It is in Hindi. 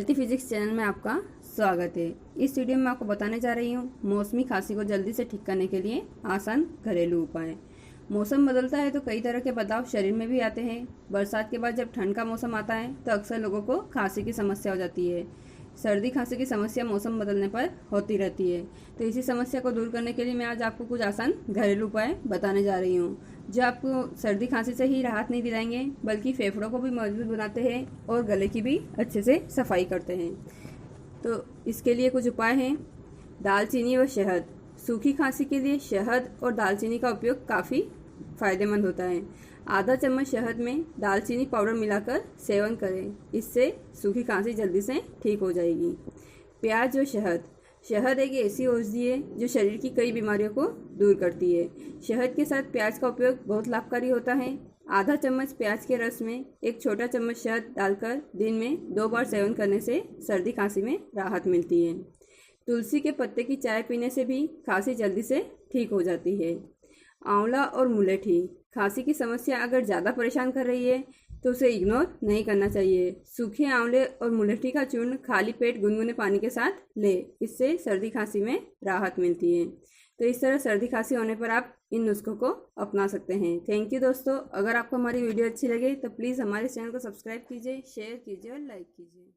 हेल्थी फिजिक्स चैनल में आपका स्वागत है। इस वीडियो में आपको बताने जा रही हूँ मौसमी खांसी को जल्दी से ठीक करने के लिए आसान घरेलू उपाय। मौसम बदलता है तो कई तरह के बदलाव शरीर में भी आते हैं। बरसात के बाद जब ठंड का मौसम आता है तो अक्सर लोगों को खांसी की समस्या हो जाती है। सर्दी खांसी की समस्या मौसम बदलने पर होती रहती है। तो इसी समस्या को दूर करने के लिए मैं आज आपको कुछ आसान घरेलू उपाय बताने जा रही हूँ जो आपको सर्दी खांसी से ही राहत नहीं दिलाएंगे बल्कि फेफड़ों को भी मजबूत बनाते हैं और गले की भी अच्छे से सफाई करते हैं। तो इसके लिए कुछ उपाय हैं। दालचीनी व शहद। सूखी खांसी के लिए शहद और दालचीनी का उपयोग काफ़ी फायदेमंद होता है। आधा चम्मच शहद में दालचीनी पाउडर मिलाकर सेवन करें, इससे सूखी खांसी जल्दी से ठीक हो जाएगी। प्याज और शहद। शहद एक ऐसी औषधि है जो शरीर की कई बीमारियों को दूर करती है। शहद के साथ प्याज का उपयोग बहुत लाभकारी होता है। आधा चम्मच प्याज के रस में एक छोटा चम्मच शहद डालकर दिन में 2 बार सेवन करने से सर्दी खांसी में राहत मिलती है। तुलसी के पत्ते की चाय पीने से भी खांसी जल्दी से ठीक हो जाती है। आंवला और मुलेठी। खांसी की समस्या अगर ज़्यादा परेशान कर रही है तो उसे इग्नोर नहीं करना चाहिए। सूखे आंवले और मुलेठी का चूर्ण खाली पेट गुनगुने पानी के साथ ले, इससे सर्दी खांसी में राहत मिलती है। तो इस तरह सर्दी खांसी होने पर आप इन नुस्खों को अपना सकते हैं। थैंक यू दोस्तों। अगर आपको हमारी वीडियो अच्छी लगे तो प्लीज़ हमारे चैनल को सब्सक्राइब कीजिए, शेयर कीजिए और लाइक कीजिए।